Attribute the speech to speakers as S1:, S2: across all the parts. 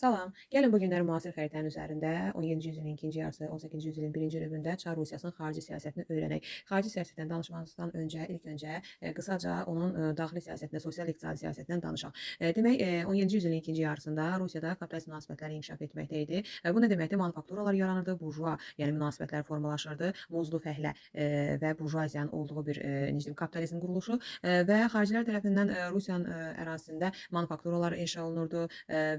S1: Salam. Gəlin bu günləri müasir xəritənin üzərində 17-ci yüzilin ikinci yarısı, 18-ci yüzilin birinci rübündə Çar Rusiyasının xarici siyasətini öyrənək. Xarici siyasətdən danışmazdan öncə ilk öncə qısaca onun daxili siyasətində, sosial-iqtisadi siyasətdən danışaq. Demək, 17-ci yüzilin ikinci yarısında Rusiyada kapitalist münasibətləri inkişaf etməkdə idi. Bu nə deməkdir? Manufakturalar yaranırdı, burjua, yəni münasibətlər formalaşırdı. Muzlu fəhlə və burjuaziyanın olduğu bir necə deyim, kapitalizm quruluşu və xaricilər tərəfindən Rusiyanın ərazisində manufakturalar inşa olunurdu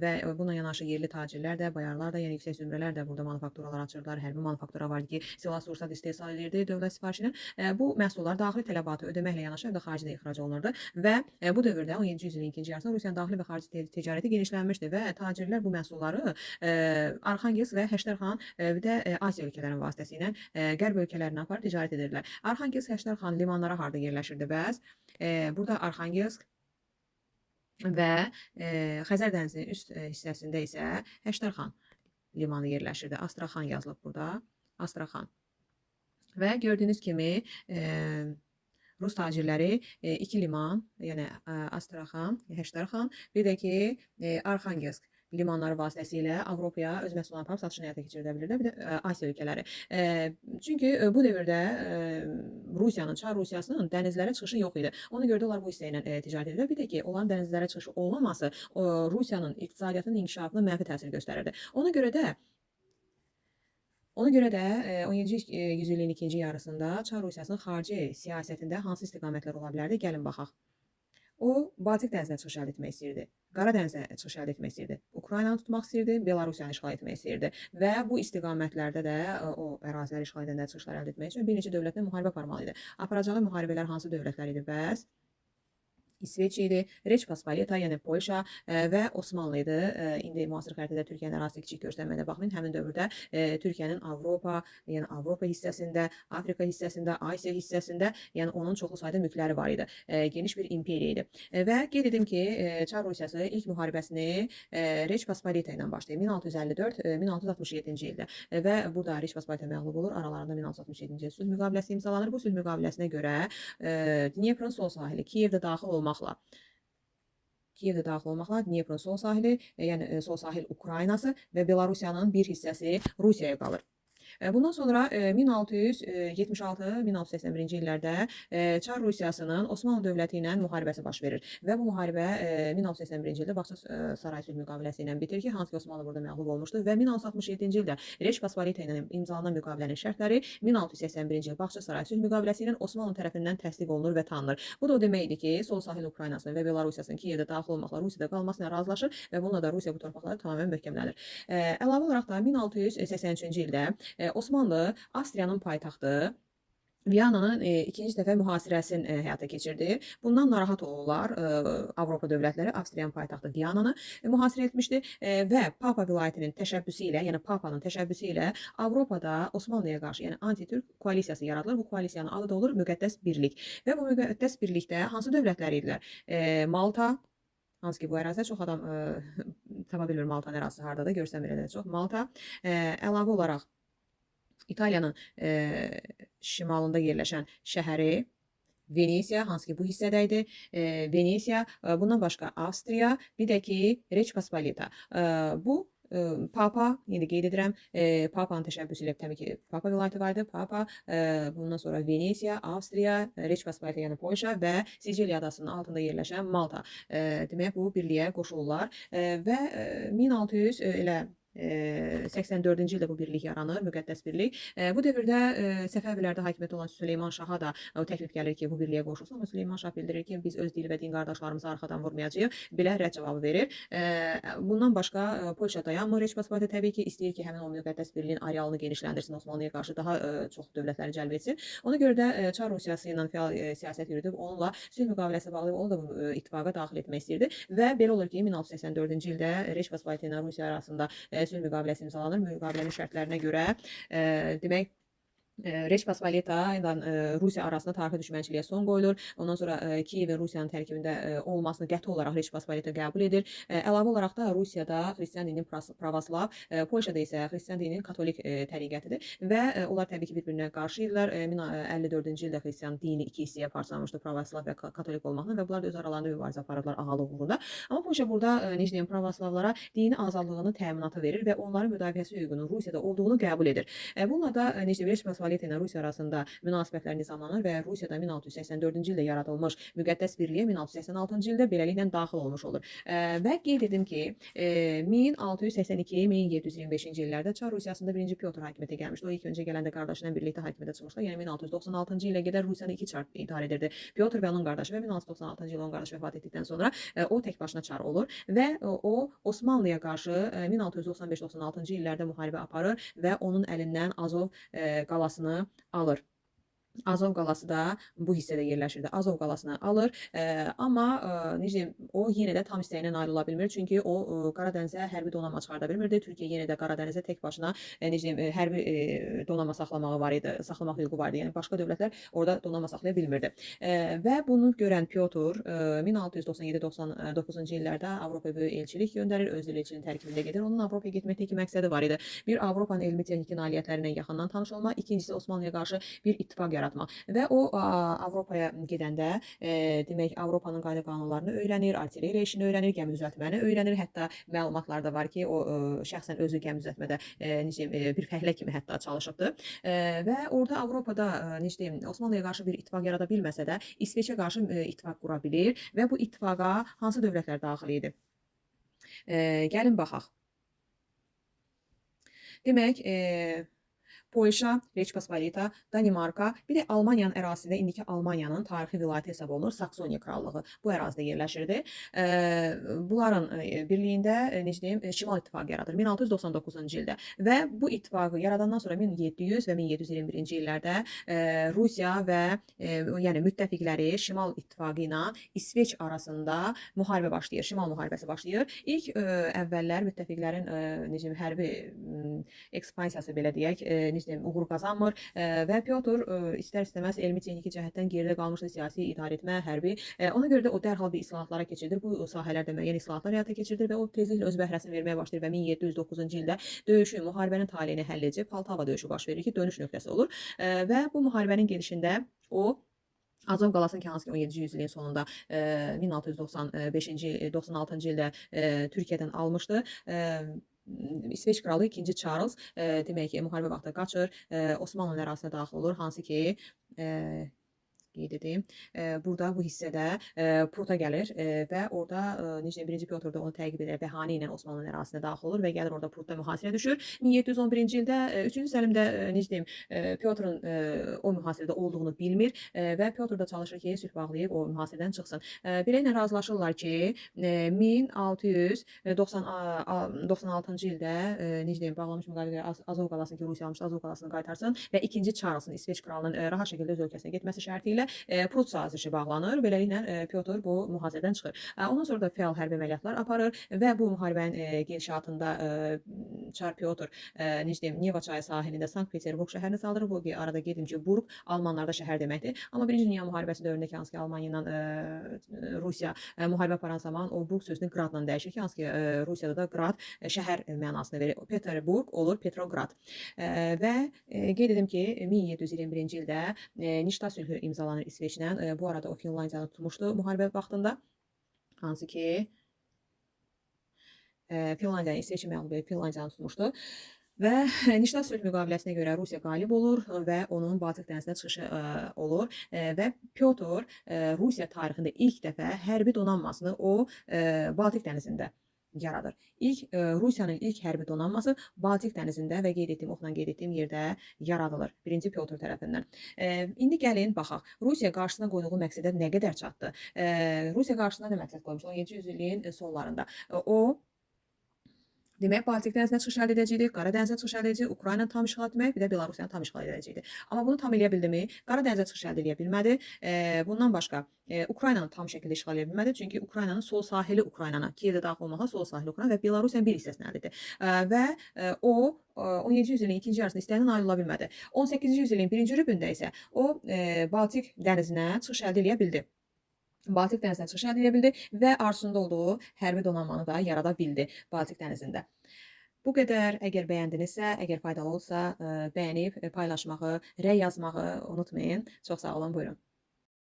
S1: və buna yanaşı yerli tacirlər də, bayarlar da, yəni yüksək zümrələr də burada manufakturalar açırdılar. Hərbi manufaktura vardı ki, silah-sursat istehsal edirdi dövlət sifarişinə. Bu məhsullar daxili tələbatı ödəməklə yanaşı həm də xaricdə ixrac olunurdu və bu dövrdə 17-ci yüzilin ikinci yarısında Rusiyanın daxili və xarici ticarəti genişlənmişdi və tacirlər bu məhsulları Arxangelsk və Həştərxan bir də Asiya ölkələrinin vasitəsilə qərb ölkələrinə aparıb ticarət edirdilər. Arxangelsk, Həştərxan limanları harda yerləşirdi bəs? Burada Arxangelsk və Xəzər dənizinin üst hissəsində isə Həştərxan limanı yerləşirdi. Astraxan yazılıb burada. Astraxan. Və gördüyünüz kimi Rus tacirləri iki liman, yəni Astraxan, Həştərxan, bir də ki Arxangelsk limanları vasitəsilə Avropaya öz məhsullarını aparıb satışını həyata keçirdə bilirlər. Bir də Asiya ölkələri. Çünki bu dövrdə Rusiyanın, Çar Rusiyasının dənizlərə çıxışı yox idi. Ona görə də onlar bu hissəylə ticarət edirlər. Bir də ki, onların dənizlərə çıxışı olmaması Rusiyanın iqtisadiyyatının inkişafına mənfi təsir göstərirdi. Ona görə də 17-ci yüzilin ikinci yarısında Çar Rusiyasının xarici siyasətində hansı istiqamətlər ola bilərdi? Gəlin baxaq. O, Baltik dənizinə çıxış əldə etmək istəyirdi. Qara dənizə çıxış əldə etmək istəyirdi. Ukraynanı tutmaq istəyirdi, Belarusiyanı işğal etmək istəyirdi. Və bu istiqamətlərdə də o əraziləri işğal edəndə çıxışlar əldə etmək üçün bir neçə dövlətlə müharibə aparmalı idi. Aparacağı müharibələr hansı dövlətlər idi bəs? İsveç idi, Reç Pasparita, yəni Polşa və Osmanlı idi. İndi müasir xəritədə Türkiyənin ərazisi kiçik göstərməyinə baxmayın, həmin dövrdə Türkiyənin Avropa, yəni Avropa hissəsində, Afrika hissəsində, Asiya hissəsində, yəni onun çoxlu sayda mülkləri var idi. Geniş bir imperiya idi. Və qeyd edim ki, Çar Rusiyası ilk müharibəsini Reç Pasparita ilə başlayıb 1654-1667-ci ildə və burada Reç Pasparita məğlub olur. Aralarında 1667-ci il sülh müqaviləsi imzalanır. Bu sülh müqaviləsinə görə Dneprın sol sahili Kiyevdə daxil olmaqla Dneprın sol sahili, yəni sol sahil Ukraynası və Belarusiyanın bir hissəsi Rusiyaya qalır. Bundan sonra 1676-1681-ci illərdə Çar Rusiyasının Osmanlı dövləti ilə müharibəsi baş verir və bu müharibə 1681-ci ildə Bağça Saray sülh müqaviləsi ilə bitir ki, hansı ki Osmanlı burada məğlub olmuşdu və 1667-ci ildə Reç Pasparita ilə imzalanan müqavilənin şərtləri 1681-ci il Bağça Saray sülh müqaviləsi ilə Osmanlı tərəfindən təsdiq olunur və tanınır. Bu da o deməkdir ki, sol sahil Ukraynasının və Belarusiyasının Kiyevdə daxil olmaqla Rusiyada qalmasına razılaşır və bununla da Rusiya bu torpaqları tamamilə möhkəmlənir. Əlavə olaraq da 1683-cü ildə Osmanlı Avstriyanın paytaxtı Viyananın ikinci dəfə mühasirəsini həyata keçirdi. Bundan narahat olurlar Avropa dövlətləri Avstriyanın paytaxtı Viyananı mühasirə etmişdi və Papa vilayətinin təşəbbüsü ilə, yəni Papanın təşəbbüsü ilə Avropada Osmanlıya qarşı, yəni anti-türk koalisiyası yaradılır. Bu koalisiyanın adı da olur Müqəddəs Birlik. Və bu Müqəddəs Birlikdə hansı dövlətlər idilər? Malta, hansı ki bu ərazidə çox adam tapa bilmir Maltanın ərazisi hardadır, görsəm belə də çox. Malta, əlavə olaraq İtaliyanın şimalında yerləşən şəhəri Venesiya, hansı ki bu hissədə idi. Venesiya, bundan başqa Avstriya, bir də ki Reç Pasparita. Bu Papa, indi qeyd edirəm, Papanın təşəbbüsü ilə təbii ki Papa vilayəti var idi. Papa, bundan sonra Venesiya, Avstriya, Reç Pasparita, yəni Polşa və Siciliya adasının altında yerləşən Malta. Demək bu birliyə qoşulurlar və 1600 elə 84-cü ildə bu birlik yaranır, Müqəddəs Birlik. Bu dövrdə Səfəvilərdə hakimiyyət olan Süleyman Şaha da təklif gəlir ki, bu birliyə qoşulsun. Amma Süleyman Şah bildirir ki, biz öz dil və din qardaşlarımızı arxadan vurmayacağıq. Belə rədd cavabı verir. Bundan başqa Polşa dayanmır. Reç Pasparita təbii ki, istəyir ki, həmin o Müqəddəs Birliyin arealını genişləndirsin, Osmanlıya qarşı daha çox dövlətləri cəlb etsin. Ona görə də Çar Rusiyası ilə fəal siyasət yürüdüb, onunla sülh müqaviləsi bağlayıb, onu da bu ittifaqa daxil etmək istəyirdi və belə olur ki, 1684-cü ildə Reç Pasparita ilə Rusiya arasında sülh müqaviləsi imzalanır. Müqavilənin şərtlərinə görə demək Reçpospolita ilə Rusiya arasında tarixi düşmənçiliyə son qoyulur. Ondan sonra Kiyevin Rusiyanın tərkibində olmasını qəti olaraq Reçpospolita qəbul edir. Əlavə olaraq da Rusiyada xristian dini pravoslav, Polşada isə xristian dini katolik təriqətidir və onlar təbii ki bir-birinə qarşı idilər. 1054-cü ildə xristian dini iki hissəyə parçalanmışdı, pravoslav və katolik olmaqla və bunlar da öz aralarında mübarizə aparırlar ağalıq uğrunda. Amma Polşa burada necə deyim pravoslavlara dini azadlığını təminatı verir və onların müdafiəsi hüququnun Rusiyada olduğunu qəbul edir. Bununla da necə Reçpospolita ilə Rusiya arasında münasibətlər nizamlanır və Rusiyada 1684-cü ildə yaradılmış müqəddəs birliyə 1686-cı ildə beləliklə daxil olmuş olur. Və qeyd edim ki, 1682-1725-ci illərdə Çar Rusiyasında 1-ci Pyotr hakimiyyətə gəlmişdi. O ilk öncə gələndə qardaşı ilə birlikdə hakimiyyətə çıxmışlar. Yəni 1696-cı ilə qədər Rusiyanı iki çar idarə edirdi. Pyotr və onun qardaşı və 1696-cı ildə onun qardaşı vəfat etdikdən sonra o tək başına çar olur və o Osmanlıya qarşı 1695-96-cı illərdə müharibə aparır və onun əlindən Azov qalasını alır. Azov qalası da bu hissədə yerləşirdi. Azov qalasını alır, amma necə o yenə də tam istəyinə nail ola bilmir. Çünki o Qaradənizə hərbi donanma çıxarda bilmirdi. Türkiyə yenə də Qaradənizə tək başına necə hərbi donanma saxlamağı var idi, saxlamaq hüququ var idi. Yəni başqa dövlətlər orada donanma saxlaya bilmirdi. Və bunu görən Pyotr 1697-99-cu illərdə Avropaya böyük elçilik göndərir, özü elçinin tərkibində gedir. Onun Avropaya getməkdə iki məqsədi var idi. Bir, Avropanın elmi texniki nailiyyətlərindən yaxından tanış olmaq, ikincisi Osmanlıya qarşı bir ittifaq yaratmaq. Və o Avropaya gedəndə demək Avropanın qayda qanunlarını öyrənir, artilleriya işini öyrənir, gəmi düzəltməni öyrənir. Hətta məlumatlar da var ki, o şəxsən özü gəmi düzəltmədə necə bir fəhlə kimi hətta çalışıbdı. Və orada Avropada necə deyim, Osmanlıya qarşı bir ittifaq yarada bilməsə də İsveçə qarşı ittifaq qura bilir və bu ittifaqa hansı dövlətlər daxil idi? Gəlin baxaq. Demək, Polşa, Reçpospolita, Danimarka, bir də Almaniyanın ərazisində indiki Almaniyanın tarixi vilayəti hesab olunur Saksoniya krallığı bu ərazidə yerləşirdi. Bunların birliyində necə deyim, Şimal İttifaqı yaradır 1699-cu ildə və bu ittifaqı yaradandan sonra 1700 və 1721-ci illərdə Rusiya və yəni müttəfiqləri Şimal İttifaqı ilə İsveç arasında müharibə başlayır, Şimal müharibəsi başlayır. İlk əvvəllər müttəfiqlərin necə hərbi ekspansiyası belə deyək, uğur qazanmır və Pyotr istər-istəməz elmi texniki cəhətdən geridə qalmışdı, siyasi, idarə etmə, hərbi. Ona görə də o dərhal bir islahatlara keçirdir. Bu sahələrdə müəyyən islahatlar həyata keçirdir və o tezliklə öz bəhrəsini verməyə başlayır və 1709-cu ildə döyüşü, müharibənin taleyini həll edəcək Poltava döyüşü baş verir ki, dönüş nöqtəsi olur və bu müharibənin gedişində o Azov qalasını ki, hansı ki 17-ci yüzilliyin sonunda 1695-ci, 96-cı ildə Türkiyədən almışdı. İsveç kralı 2-ci Charles demək ki, müharibə vaxtı qaçır, Osmanlı ərazisinə daxil olur, hansı ki qeyd edeyim. Burada bu hissədə Pruta gəlir və orada necə 1-ci Pyotr da onu təqib edir, bəhanə ilə Osmanlı ərazisinə daxil olur və gəlir orada Prutda mühasirəyə düşür. 1711-ci ildə 3-cü Səlimdə necə deyim, Pyotrun o mühasirədə olduğunu bilmir və Pyotr da çalışır ki, sülh bağlayıb o mühasirədən çıxsın. Beləliklə razılaşırlar ki, 1696-cı ildə necə deyim, bağlamış müqaviləyə Azov qalasını ki, Rusiya almışdı, Azov qalasını qaytarsın və 2-ci Charles'ın İsveç kralının rahat şəkildə öz ölkəsinə getməsi şərti ilə Prut sazişi bağlanır. Beləliklə Pyotr bu mühasirədən çıxır. Ondan sonra da fəal hərbi əməliyyatlar aparır və bu müharibənin gedişatında Çar Pyotr necə deyim, Neva çayı sahilində Sankt-Peterburq şəhərini saldırır. Bu arada qeyd edim ki, Burq almanlarda şəhər deməkdir. Amma 1-ci Dünya müharibəsi dövründə hansı ki Almaniya ilə Rusiya müharibə aparan zaman o Burq sözünü Qradla dəyişir ki, hansı ki Rusiyada da Qrad şəhər mənasını verir. Peterburq olur Petrograd. Və qeyd edim ki, 1721-ci ildə Nişta sülhü imzalanır İsveçlə. Bu arada o Finlandiyanı tutmuşdu müharibə vaxtında. Hansı ki Finlandiyanı İsveçi məğlub edib Finlandiyanı tutmuşdu. Və Nişta sülh müqaviləsinə görə Rusiya qalib olur və onun Baltik dənizinə çıxışı olur və Pyotr Rusiya tarixində ilk dəfə hərbi donanmasını o Baltik dənizində yaradır. Rusiyanın ilk hərbi donanması Baltik dənizində və qeyd etdiyim, oxla qeyd etdiyim yerdə yaradılır 1-ci Pyotr tərəfindən. İndi gəlin baxaq. Rusiya qarşısına qoyduğu məqsədə nə qədər çatdı? Rusiya qarşısına nə məqsəd qoymuş? 17-ci yüzilliyin sonlarında. O Demək, Baltik dənizinə çıxış əldə edəcəkdik, Qara dənizə çıxış əldə edəcəkdik, Ukraynanı tam işğal etmək, bir də Belarusiyanı tam işğal edəcəkdik. Amma bunu tam eləyə bildimi? Qara dənizə çıxış əldə edə bilmədi. Bundan başqa Ukraynanı tam şəkildə işğal edə bilmədi. Çünki Ukraynanın sol sahili Ukraynana, Kiyevdə daxil olmaqla sol sahili Ukrayna və Belarusiyanın bir hissəsini əldə etdi. Və o 17-ci yüzilliyin ikinci yarısında istəyindən nail ola bilmədi. 18-ci yüzilliyin birinci rübündə isə o Baltik dənizinə çıxış əldə edə bildi. Baltik dənizinə çıxış əldə edə bildi və arzusunda olduğu hərbi donanmanı da yarada bildi Baltik dənizində. Bu qədər. Əgər bəyəndinizsə, əgər faydalı olsa, bəyənib paylaşmağı, rəy yazmağı unutmayın. Çox sağ olun, buyurun.